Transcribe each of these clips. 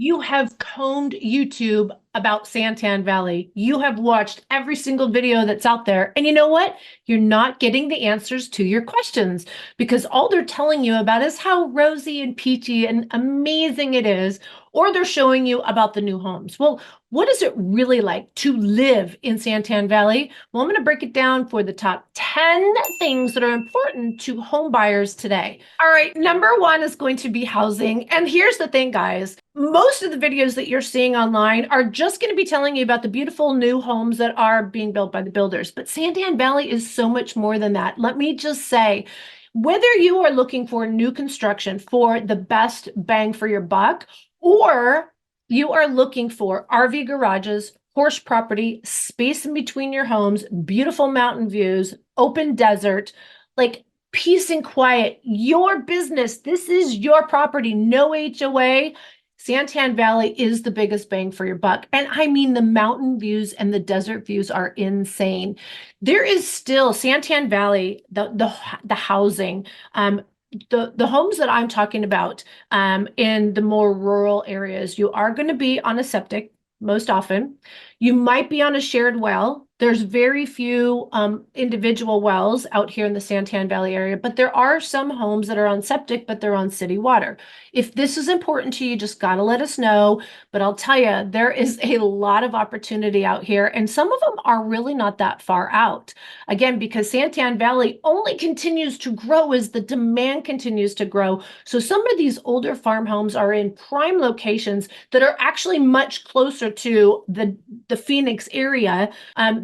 You have combed YouTube about Santan Valley. You have watched every single video that's out there. And you know what? You're not getting the answers to your questions because all they're telling you about is how rosy and peachy and amazing it is, or they're showing you about the new homes. Well, what is it really like to live in Santan Valley? Well, I'm going to break it down for the top 10 things that are important to home buyers today. All right, number one is going to be housing. And here's the thing, guys. Most of the videos that you're seeing online are just going to be telling you about the beautiful new homes that are being built by the builders. But Santan Valley is so much more than that. Let me just say, whether you are looking for new construction for the best bang for your buck, or you are looking for RV garages, horse property, space in between your homes, beautiful mountain views, open desert, like peace and quiet, your business, this is your property, no HOA. Santan Valley is the biggest bang for your buck. And I mean, the mountain views and the desert views are insane. There is still Santan Valley, the housing, the homes that I'm talking about in the more rural areas, you are going to be on a septic most often. You might be on a shared well. There's very few individual wells out here in the Santan Valley area, but there are some homes that are on septic, but they're on city water. If this is important to you, just got to let us know. But I'll tell you, there is a lot of opportunity out here, and some of them are really not that far out. Again, because Santan Valley only continues to grow as the demand continues to grow. So some of these older farm homes are in prime locations that are actually much closer to the Phoenix area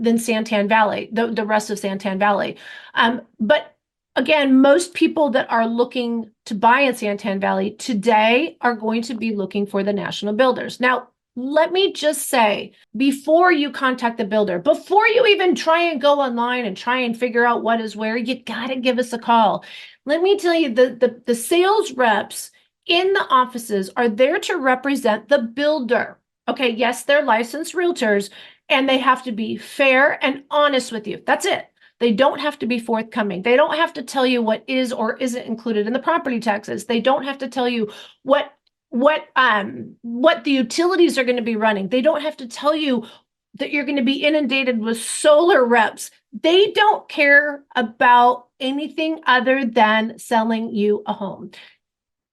than Santan Valley, the rest of Santan Valley. But again, most people that are looking to buy in Santan Valley today are going to be looking for the national builders. Now, let me just say, before you contact the builder, before you even try and go online and try and figure out what is where, you got to give us a call. Let me tell you, the sales reps in the offices are there to represent the builder. Okay, yes, they're licensed realtors, and they have to be fair and honest with you. That's it. They don't have to be forthcoming. They don't have to tell you what is or isn't included in the property taxes. They don't have to tell you what the utilities are going to be running. They don't have to tell you that you're going to be inundated with solar reps. They don't care about anything other than selling you a home.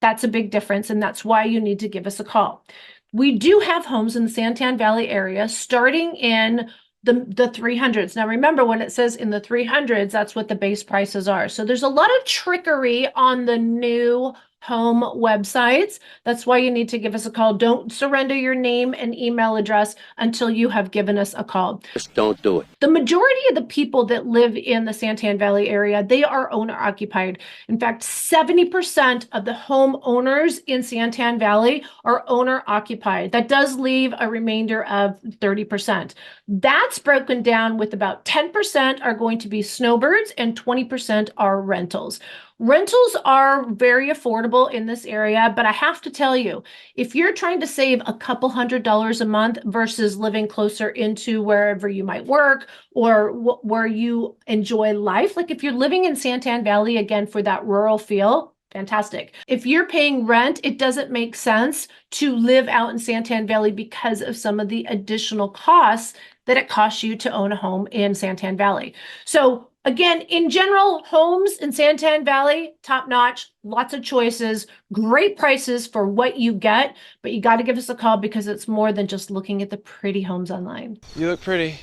That's a big difference, and that's why you need to give us a call. We do have homes in the Santan Valley area starting in the 300s. Now, remember, when it says in the 300s, that's what the base prices are. So there's a lot of trickery on the new home websites. That's why you need to give us a call. Don't surrender your name and email address until you have given us a call. Just don't do it. The majority of the people that live in the Santan Valley area, they are owner occupied. In fact, 70% of the home owners in Santan Valley are owner occupied. That does leave a remainder of 30%. That's broken down with about 10% are going to be snowbirds and 20% are rentals. Rentals are very affordable in this area, but I have to tell you, if you're trying to save a couple $100s a month versus living closer into wherever you might work or where you enjoy life, like if you're living in Santan Valley, again, for that rural feel, fantastic. If you're paying rent, it doesn't make sense to live out in Santan Valley because of some of the additional costs that it costs you to own a home in Santan Valley. So again, in general, homes in Santan Valley, top notch, lots of choices, great prices for what you get, but you got to give us a call because it's more than just looking at the pretty homes online. You look pretty.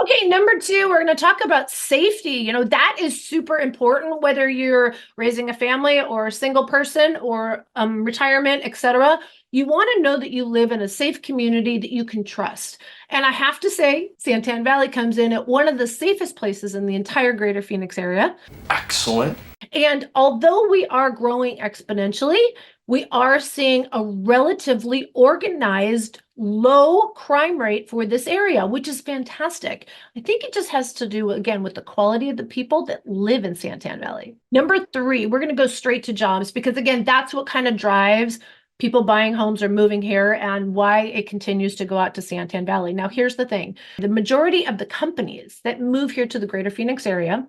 Okay, number two, we're going to talk about safety. You know, that is super important, whether you're raising a family or a single person or retirement, etc. You want to know that you live in a safe community that you can trust. And I have to say, Santan Valley comes in at one of the safest places in the entire greater Phoenix area. Excellent. And although we are growing exponentially, we are seeing a relatively organized, low crime rate for this area, which is fantastic. I think it just has to do, again, with the quality of the people that live in Santan Valley. Number three, we're going to go straight to jobs because, again, that's what kind of drives people buying homes or moving here and why it continues to go out to Santan Valley. Now, here's the thing. The majority of the companies that move here to the greater Phoenix area, they are owner occupied. That does leave a remainder of 30%. That's broken down with about 10% are going to be snowbirds and 20% are rentals. Rentals are very affordable in this area.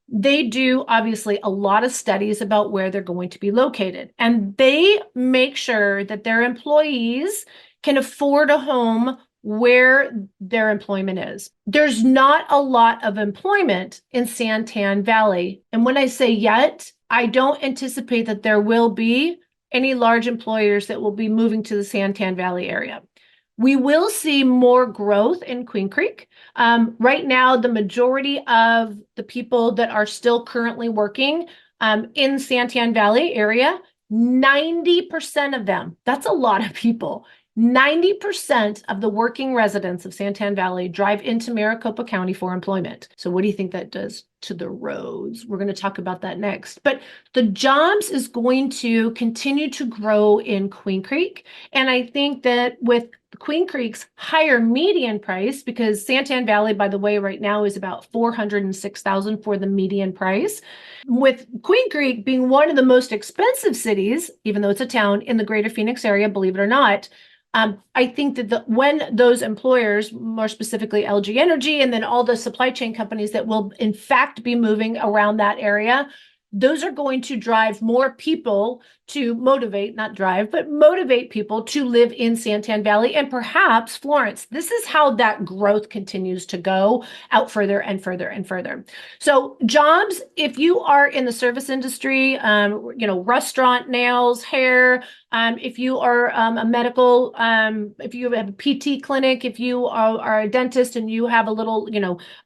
they do obviously a lot of studies about where they're going to be located, and they make sure that their employees can afford a home where their employment is. There's not a lot of employment in Santan Valley. And when I say yet, I don't anticipate that there will be any large employers that will be moving to the Santan Valley area. We will see more growth in Queen Creek. Right now, the majority of the people that are still currently working in Santan Valley area, 90% of them, that's a lot of people. 90% of the working residents of Santan Valley drive into Maricopa County for employment. So what do you think that does to the roads? We're going to talk about that next. But the jobs is going to continue to grow in Queen Creek. And I think that with Queen Creek's higher median price, because Santan Valley, by the way, right now is about $406,000 for the median price. With Queen Creek being one of the most expensive cities, even though it's a town in the greater Phoenix area, believe it or not, I think that when those employers, more specifically LG Energy, and then all the supply chain companies that will in fact be moving around that area, those are going to drive more people to motivate, not drive, but motivate people to live in Santan Valley and perhaps Florence. This is how that growth continues to go out further and further and further. So jobs, if you are in the service industry, restaurant, nails, hair, if you are a medical, if you have a PT clinic, if you are a dentist and you have a little,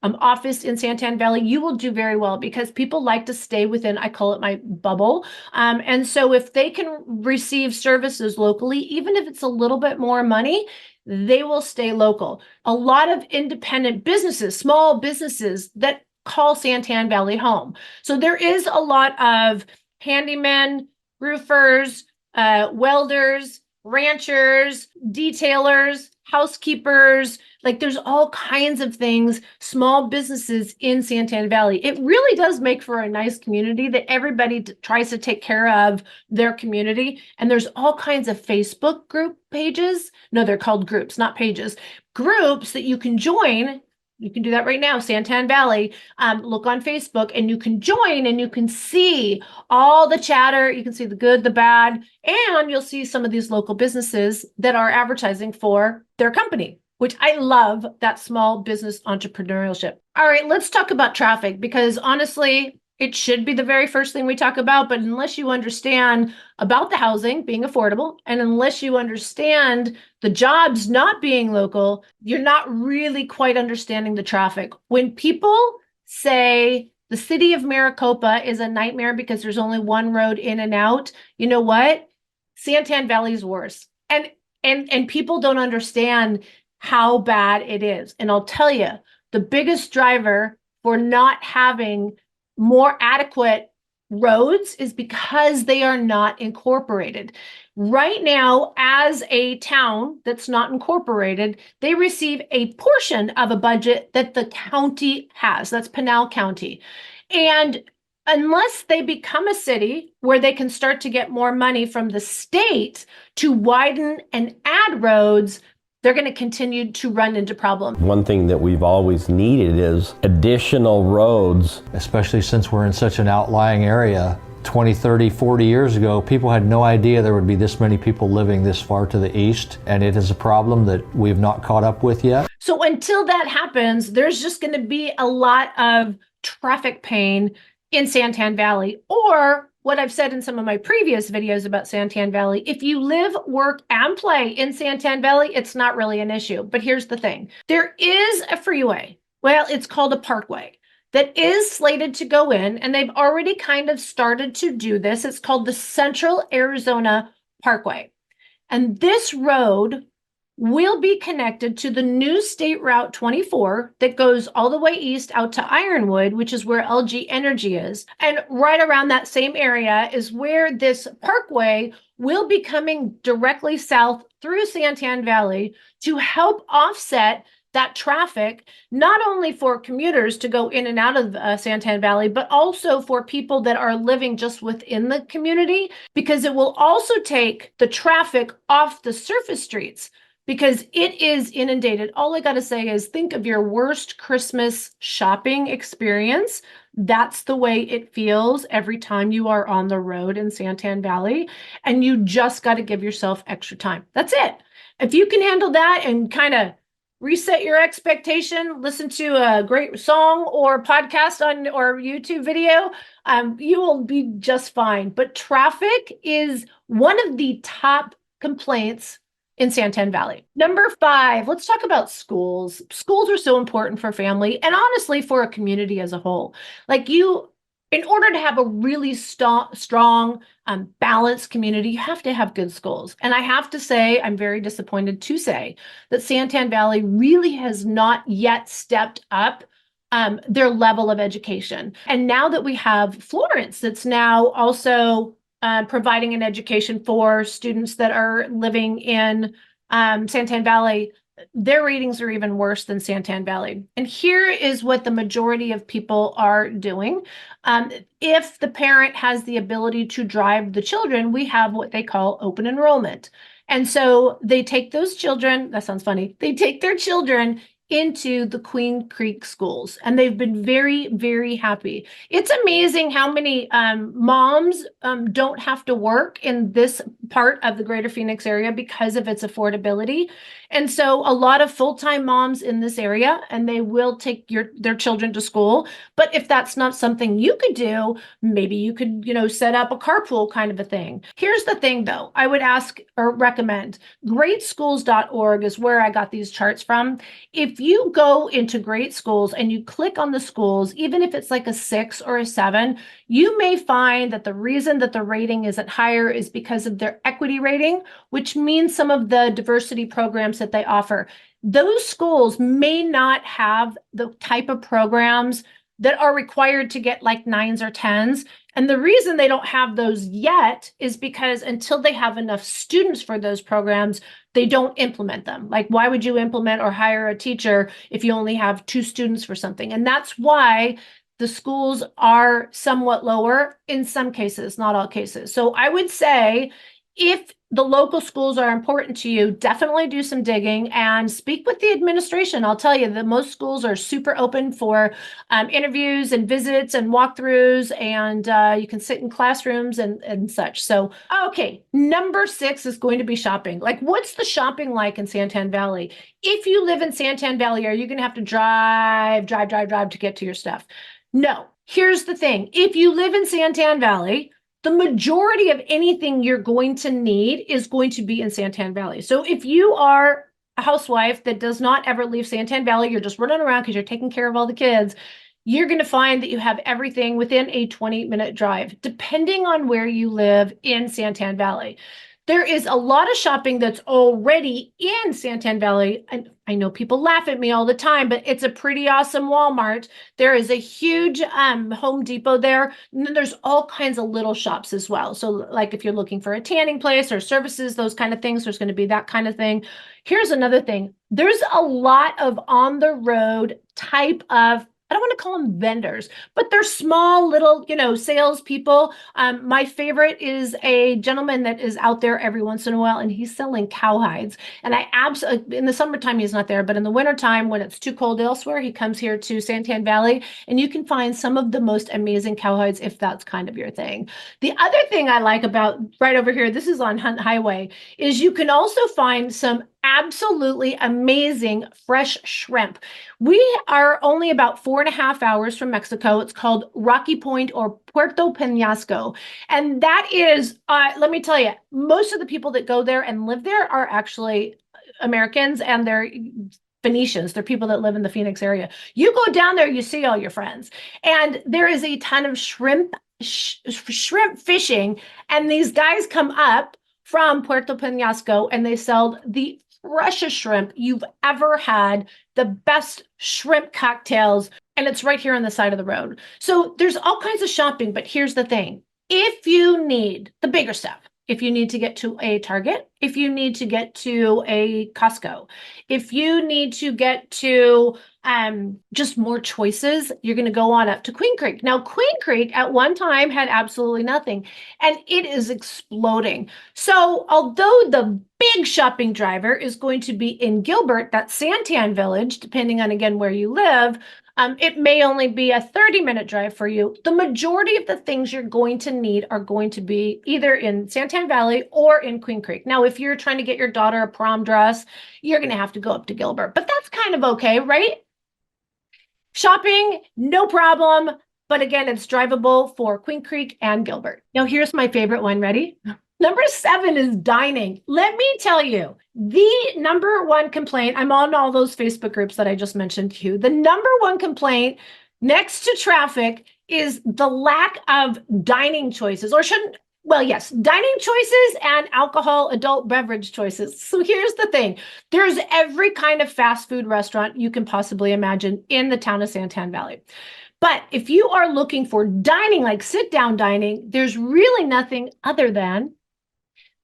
office in Santan Valley, you will do very well because people like to stay within, I call it my bubble. And so if they can receive services locally, even if it's a little bit more money, they will stay local. A lot of independent businesses, small businesses that call Santan Valley home. So there is a lot of handymen, roofers, welders, ranchers, detailers, housekeepers, like there's all kinds of things, small businesses in Santan Valley. It really does make for a nice community that everybody tries to take care of their community. And there's all kinds of Facebook group pages. No, they're called groups, not pages. Groups that you can join. You can do that right now, Santan Valley. Look on Facebook and you can join and you can see all the chatter. You can see the good, the bad, and you'll see some of these local businesses that are advertising for their company, which I love that small business entrepreneurship. All right, let's talk about traffic because honestly, it should be the very first thing we talk about, but unless you understand about the housing being affordable, and unless you understand the jobs not being local, you're not really quite understanding the traffic. When people say the city of Maricopa is a nightmare because there's only one road in and out, you know what? Santan Valley is worse. And people don't understand how bad it is. And I'll tell you, the biggest driver for not having more adequate roads is because they are not incorporated. Right now, as a town that's not incorporated, they receive a portion of a budget that the county has. That's Pinal County. And unless they become a city where they can start to get more money from the state to widen and add roads, they're going to continue to run into problems. One thing that we've always needed is additional roads. Especially since we're in such an outlying area. 20, 30, 40 years ago, people had no idea there would be this many people living this far to the east, and it is a problem that we've not caught up with yet. So until that happens, there's just going to be a lot of traffic pain in Santan Valley, or what I've said in some of my previous videos about Santan Valley, if you live, work, and play in Santan Valley, it's not really an issue. But here's the thing. There is a freeway. Well, it's called a parkway that is slated to go in, and they've already kind of started to do this. It's called the Central Arizona Parkway. And this road will be connected to the new State Route 24 that goes all the way east out to Ironwood, which is where LG Energy is. And right around that same area is where this parkway will be coming directly south through Santan Valley to help offset that traffic, not only for commuters to go in and out of Santan Valley, but also for people that are living just within the community, because it will also take the traffic off the surface streets. because it is inundated. All I got to say is think of your worst Christmas shopping experience. That's the way it feels every time you are on the road in Santan Valley, and you just got to give yourself extra time. That's it. If you can handle that and kind of reset your expectation, listen to a great song or podcast or YouTube video, you will be just fine. But traffic is one of the top complaints in Santan Valley. Number 5, let's talk about schools. Schools are so important for family and honestly for a community as a whole. Like in order to have a really strong, balanced community, you have to have good schools. And I have to say, I'm very disappointed to say that Santan Valley really has not yet stepped up their level of education. And now that we have Florence, that's now also providing an education for students that are living in Santan Valley, their ratings are even worse than Santan Valley. And here is what the majority of people are doing. If the parent has the ability to drive the children, we have what they call open enrollment. And so they take those children, that sounds funny, they take their children into the Queen Creek schools, and they've been very, very happy. It's amazing how many moms don't have to work in this part of the greater Phoenix area because of its affordability. And so a lot of full-time moms in this area, and they will take their children to school. But if that's not something you could do, maybe you could, set up a carpool kind of a thing. Here's the thing though, I would ask or recommend greatschools.org is where I got these charts from. If you go into Great Schools and you click on the schools, even if it's like a 6 or a 7, you may find that the reason that the rating isn't higher is because of their equity rating, which means some of the diversity programs that they offer. Those schools may not have the type of programs that are required to get like 9s or 10s. And the reason they don't have those yet is because until they have enough students for those programs, they don't implement them. Like, why would you implement or hire a teacher if you only have 2 students for something? And that's why the schools are somewhat lower in some cases, not all cases. So I would say if the local schools are important to you, definitely do some digging and speak with the administration. I'll tell you that most schools are super open for interviews and visits and walkthroughs, and you can sit in classrooms and such. So, okay, number 6 is going to be shopping. Like, what's the shopping like in Santan Valley? If you live in Santan Valley, are you going to have to drive to get to your stuff? No. Here's the thing. If you live in Santan Valley, the majority of anything you're going to need is going to be in Santan Valley. So if you are a housewife that does not ever leave Santan Valley, you're just running around because you're taking care of all the kids, you're going to find that you have everything within a 20-minute drive, depending on where you live in Santan Valley. There is a lot of shopping that's already in Santan Valley. And I know people laugh at me all the time, but it's a pretty awesome Walmart. There is a huge Home Depot there. And then there's all kinds of little shops as well. So like if you're looking for a tanning place or services, those kind of things, there's going to be that kind of thing. Here's another thing. There's a lot of on the road type of, I don't want to call them vendors, but they're small little, salespeople. My favorite is a gentleman that is out there every once in a while, and he's selling cowhides. And I absolutely, in the summertime, he's not there, but in the wintertime, when it's too cold elsewhere, he comes here to Santan Valley, and you can find some of the most amazing cowhides if that's kind of your thing. The other thing I like about right over here, this is on Hunt Highway, is you can also find some absolutely amazing fresh shrimp. We are only about 4.5 hours from Mexico. It's called Rocky Point or Puerto Peñasco. And that is, let me tell you, most of the people that go there and live there are actually Americans, and they're Phoenicians. They're people that live in the Phoenix area. You go down there, you see all your friends. And there is a ton of shrimp fishing. And these guys come up from Puerto Peñasco, and they sell the freshest shrimp you've ever had, the best shrimp cocktails, and it's right here on the side of the road. So there's all kinds of shopping, but here's the thing. If you need the bigger stuff, if you need to get to a Target, if you need to get to a Costco, if you need to get to just more choices, you're going to go on up to Queen Creek. Now, Queen Creek at one time had absolutely nothing, and it is exploding. So although the big shopping driver is going to be in Gilbert, that's Santan Village, depending on, again, where you live, it may only be a 30-minute drive for you. The majority of the things you're going to need are going to be either in Santan Valley or in Queen Creek. Now, if you're trying to get your daughter a prom dress, you're going to have to go up to Gilbert, but that's kind of okay, right? Shopping, no problem. But again, it's drivable for Queen Creek and Gilbert. Now, here's my favorite one. Ready? Number 7 is dining. Let me tell you, the number one complaint, I'm on all those Facebook groups that I just mentioned to you. The number one complaint next to traffic is the lack of dining choices, or shouldn't, well, yes, dining choices and alcohol adult beverage choices. So here's the thing. There's every kind of fast food restaurant you can possibly imagine in the town of Santan Valley. But if you are looking for dining, like sit-down dining, there's really nothing other than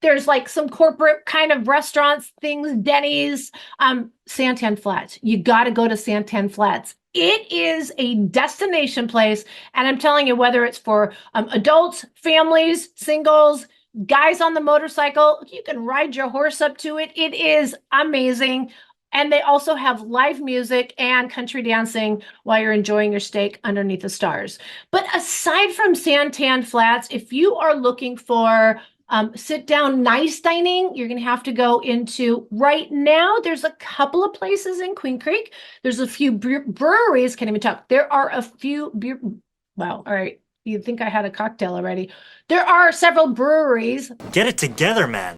there's like some corporate kind of restaurants, things, Denny's, Santan Flats. You got to go to Santan Flats. It is a destination place. And I'm telling you, whether it's for adults, families, singles, guys on the motorcycle, you can ride your horse up to it. It is amazing. And they also have live music and country dancing while you're enjoying your steak underneath the stars. But aside from Santan Flats, if you are looking for sit down nice dining, you're going to have to go into, right now, there's a couple of places in Queen Creek. There's a few breweries, can't even talk. There are a few beer. Wow. All right. You'd think I had a cocktail already. There are several breweries. Get it together, man.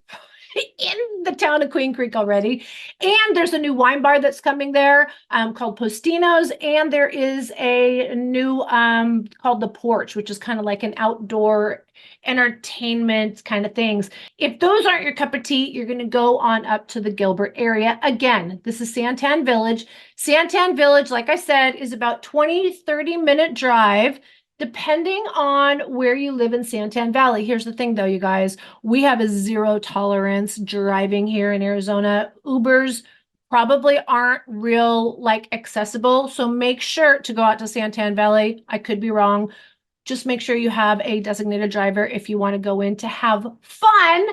In the town of Queen Creek already. And there's a new wine bar that's coming there called Postino's. And there is a new called The Porch, which is kind of like an outdoor entertainment kind of things. If those aren't your cup of tea, you're going to go on up to the Gilbert area. Again, this is Santan Village. Santan Village, like I said, is about 20-30-minute drive, depending on where you live in Santan Valley. Here's the thing though, you guys, we have a zero tolerance driving here in Arizona. Ubers probably aren't real accessible. So make sure to go out to Santan Valley. I could be wrong. Just make sure you have a designated driver if you want to go in to have fun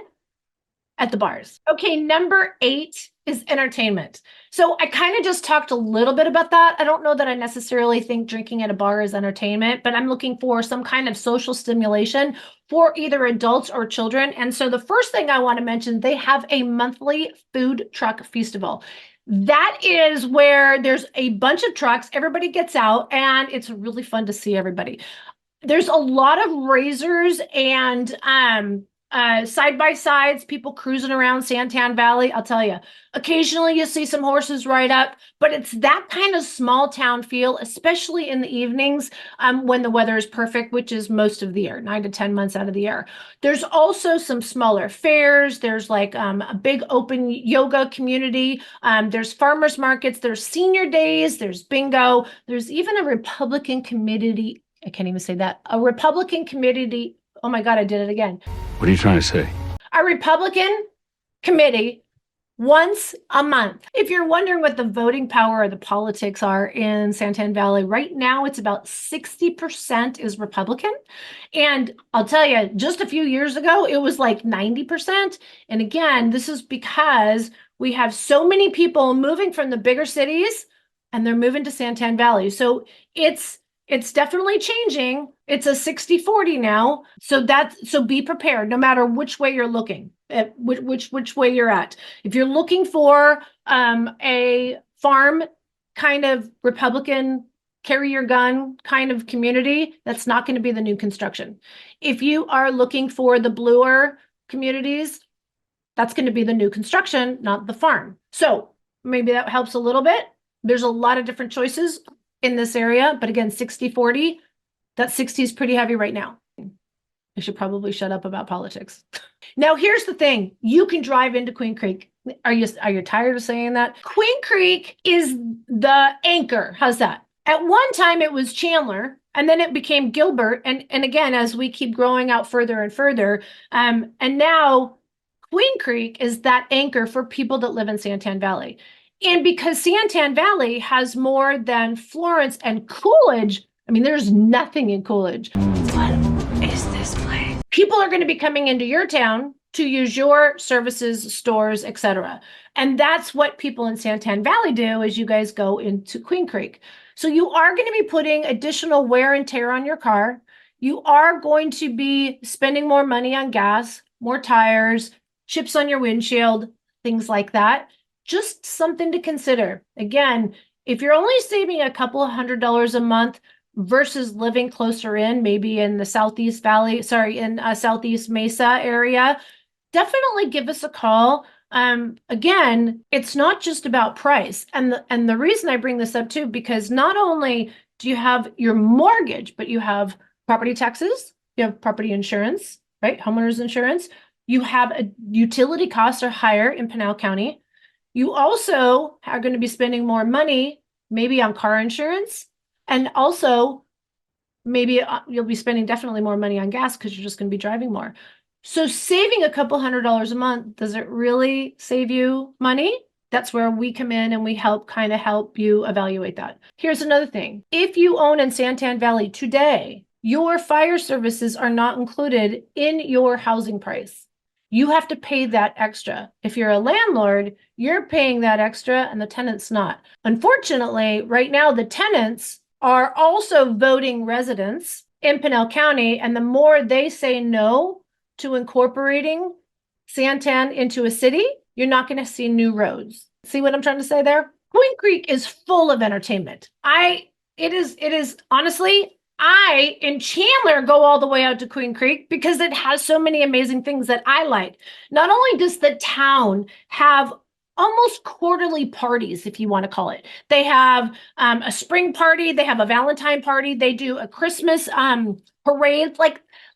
at the bars. Okay, number 8 is entertainment. So I kind of just talked a little bit about that. I don't know that I necessarily think drinking at a bar is entertainment, but I'm looking for some kind of social stimulation for either adults or children. And so the first thing I want to mention, they have a monthly food truck festival. That is where there's a bunch of trucks, everybody gets out, and it's really fun to see everybody. There's a lot of razors and side-by-sides, people cruising around Santan Valley. I'll tell you, occasionally you see some horses ride up, but it's that kind of small town feel, especially in the evenings when the weather is perfect, which is most of the year, 9 to 10 months out of the year. There's also some smaller fairs. There's a big open yoga community. There's farmers markets. There's senior days. There's bingo. There's even a Republican committee. I can't even say that. A Republican committee. Oh my God, I did it again. What are you trying to say? A Republican committee once a month. If you're wondering what the voting power or the politics are in Santan Valley, right now it's about 60% is Republican. And I'll tell you, just a few years ago, it was like 90%. And again, this is because we have so many people moving from the bigger cities and they're moving to Santan Valley. So it's definitely changing. It's a 60-40 now. So be prepared no matter which way you're looking, which way you're at. If you're looking for a farm kind of Republican carry your gun kind of community, that's not going to be the new construction. If you are looking for the bluer communities, that's going to be the new construction, not the farm. So maybe that helps a little bit. There's a lot of different choices in this area, but again, 60-40, that 60 is pretty heavy right now. I should probably shut up about politics. Now, here's the thing. You can drive into Queen Creek. Are you tired of saying that? Queen Creek is the anchor. How's that? At one time, it was Chandler. And then it became Gilbert. And again, as we keep growing out further and further, and now Queen Creek is that anchor for people that live in Santan Valley. And because Santan Valley has more than Florence and Coolidge, I mean, there's nothing in Coolidge. What is this place? People are going to be coming into your town to use your services, stores, etc. And that's what people in Santan Valley do as you guys go into Queen Creek. So you are going to be putting additional wear and tear on your car. You are going to be spending more money on gas, more tires, chips on your windshield, things like that. Just something to consider. Again, if you're only saving a couple of $100 a month versus living closer in, maybe in the Southeast Valley, in Southeast Mesa area, definitely give us a call. Again, it's not just about price. And the reason I bring this up too, because not only do you have your mortgage, but you have property taxes, you have property insurance, right? Homeowners insurance. You have utility costs are higher in Pinal County. You also are going to be spending more money, maybe on car insurance. And also maybe you'll be spending definitely more money on gas because you're just going to be driving more. So saving a couple $100 a month, does it really save you money? That's where we come in and we help you evaluate that. Here's another thing. If you own in Santan Valley today, your fire services are not included in your housing price. You have to pay that extra. If you're a landlord, you're paying that extra and the tenant's not. Unfortunately, right now, the tenants are also voting residents in Pinal County, and the more they say no to incorporating Santan into a city, you're not going to see new roads. See what I'm trying to say there? Queen Creek is full of entertainment. It is honestly, I in Chandler go all the way out to Queen Creek because it has so many amazing things that I like. Not only does the town have almost quarterly parties, if you want to call it. They have a spring party, they have a Valentine party, they do a Christmas parade,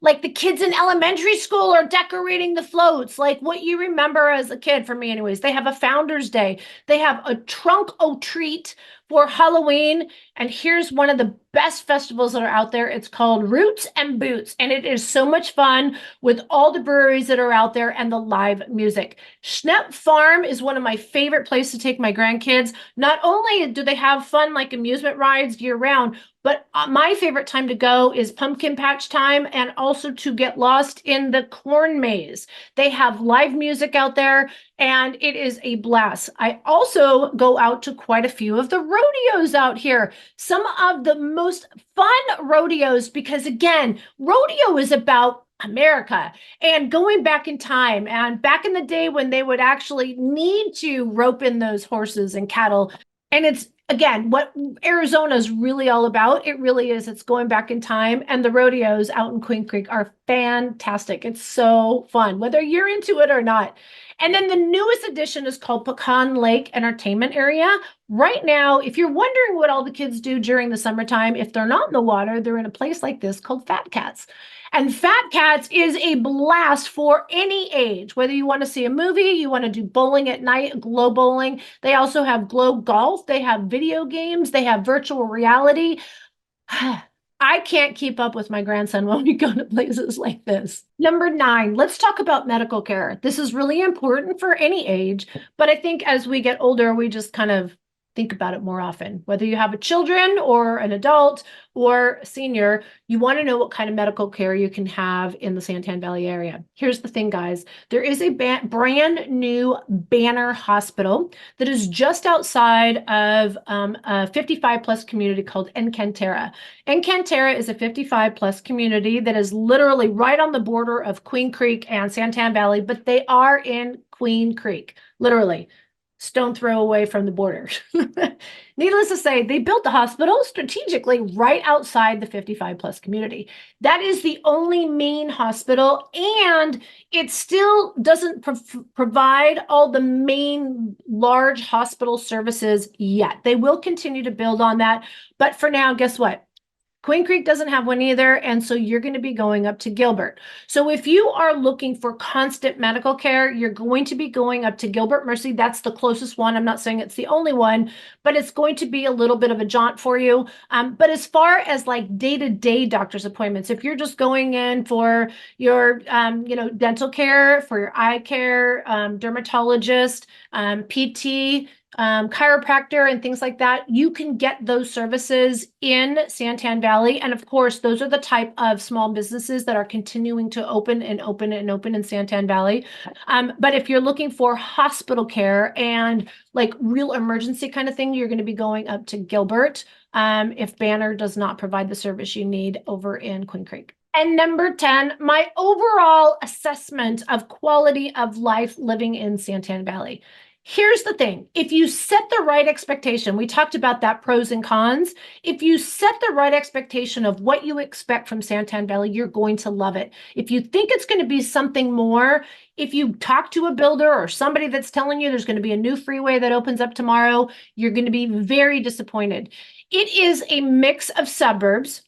like the kids in elementary school are decorating the floats, like what you remember as a kid, for me anyways. They have a Founder's Day. They have a trunk or treat for Halloween. And here's one of the best festivals that are out there. It's called Roots and Boots. And it is so much fun with all the breweries that are out there and the live music. Schnepp Farm is one of my favorite places to take my grandkids. Not only do they have fun like amusement rides year round, but my favorite time to go is pumpkin patch time and also to get lost in the corn maze. They have live music out there and it is a blast. I also go out to quite a few of the rodeos out here. Some of the most fun rodeos, because again, rodeo is about America and going back in time and back in the day when they would actually need to rope in those horses and cattle. And it's, again, what Arizona is really all about. It really is. It's going back in time. And the rodeos out in Queen Creek are fantastic. It's so fun, whether you're into it or not. And then the newest addition is called Pecan Lake Entertainment Area. Right now, if you're wondering what all the kids do during the summertime, if they're not in the water, they're in a place like this called Fat Cats. And Fat Cats is a blast for any age, whether you want to see a movie, you want to do bowling at night, glow bowling. They also have glow golf. They have video games. They have virtual reality. I can't keep up with my grandson when we go to places like this. Number 9, let's talk about medical care. This is really important for any age, but I think as we get older, we just kind of think about it more often. Whether you have a children or an adult or a senior, you want to know what kind of medical care you can have in the Santan Valley area. Here's the thing, guys. There is a brand new banner hospital that is just outside of a 55 plus community called Encantera. Encantera is a 55 plus community that is literally right on the border of Queen Creek and Santan Valley, but they are in Queen Creek, literally. Stone throw away from the border. Needless to say, they built the hospital strategically right outside the 55 plus community. That is the only main hospital, and it still doesn't provide all the main large hospital services yet. They will continue to build on that. But for now, guess what? Queen Creek doesn't have one either, and so you're going to be going up to Gilbert. So if you are looking for constant medical care, you're going to be going up to Gilbert Mercy. That's the closest one. I'm not saying it's the only one, but it's going to be a little bit of a jaunt for you. But as far as like day-to-day doctor's appointments, if you're just going in for your dental care, for your eye care, dermatologist, PT, chiropractor and things like that, you can get those services in Santan Valley. And of course, those are the type of small businesses that are continuing to open and open and open in Santan Valley. But if you're looking for hospital care and like real emergency kind of thing, you're going to be going up to Gilbert if Banner does not provide the service you need over in Queen Creek. And number 10, my overall assessment of quality of life living in Santan Valley. Here's the thing. If you set the right expectation, we talked about that pros and cons. If you set the right expectation of what you expect from Santan Valley, you're going to love it. If you think it's going to be something more, if you talk to a builder or somebody that's telling you there's going to be a new freeway that opens up tomorrow, you're going to be very disappointed. It is a mix of suburbs,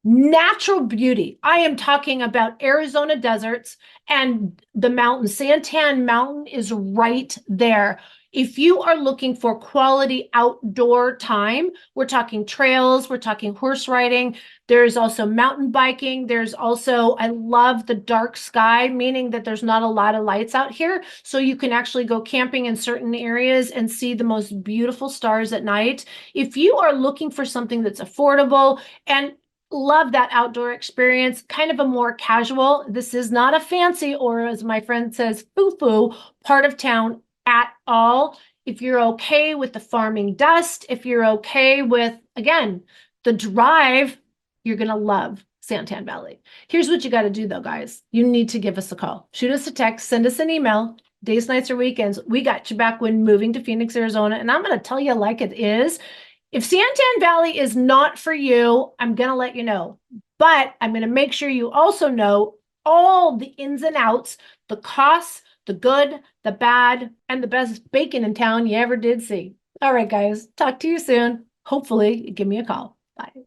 natural beauty. I am talking about Arizona deserts and the mountains. Santan Mountain is right there. If you are looking for quality outdoor time, we're talking trails, we're talking horse riding. There's also mountain biking. There's also, I love the dark sky, meaning that there's not a lot of lights out here. So you can actually go camping in certain areas and see the most beautiful stars at night. If you are looking for something that's affordable and love that outdoor experience, kind of a more casual, this is not a fancy, or as my friend says, foo-foo part of town at all. If you're okay with the farming dust, if you're okay with, again, the drive, you're going to love Santan Valley. Here's what you got to do though, guys. You need to give us a call. Shoot us a text, send us an email, days, nights, or weekends. We got you back when moving to Phoenix, Arizona. And I'm going to tell you like it is. If Santan Valley is not for you, I'm going to let you know. But I'm going to make sure you also know all the ins and outs, the costs, the good, the bad, and the best bacon in town you ever did see. All right, guys. Talk to you soon. Hopefully, give me a call. Bye.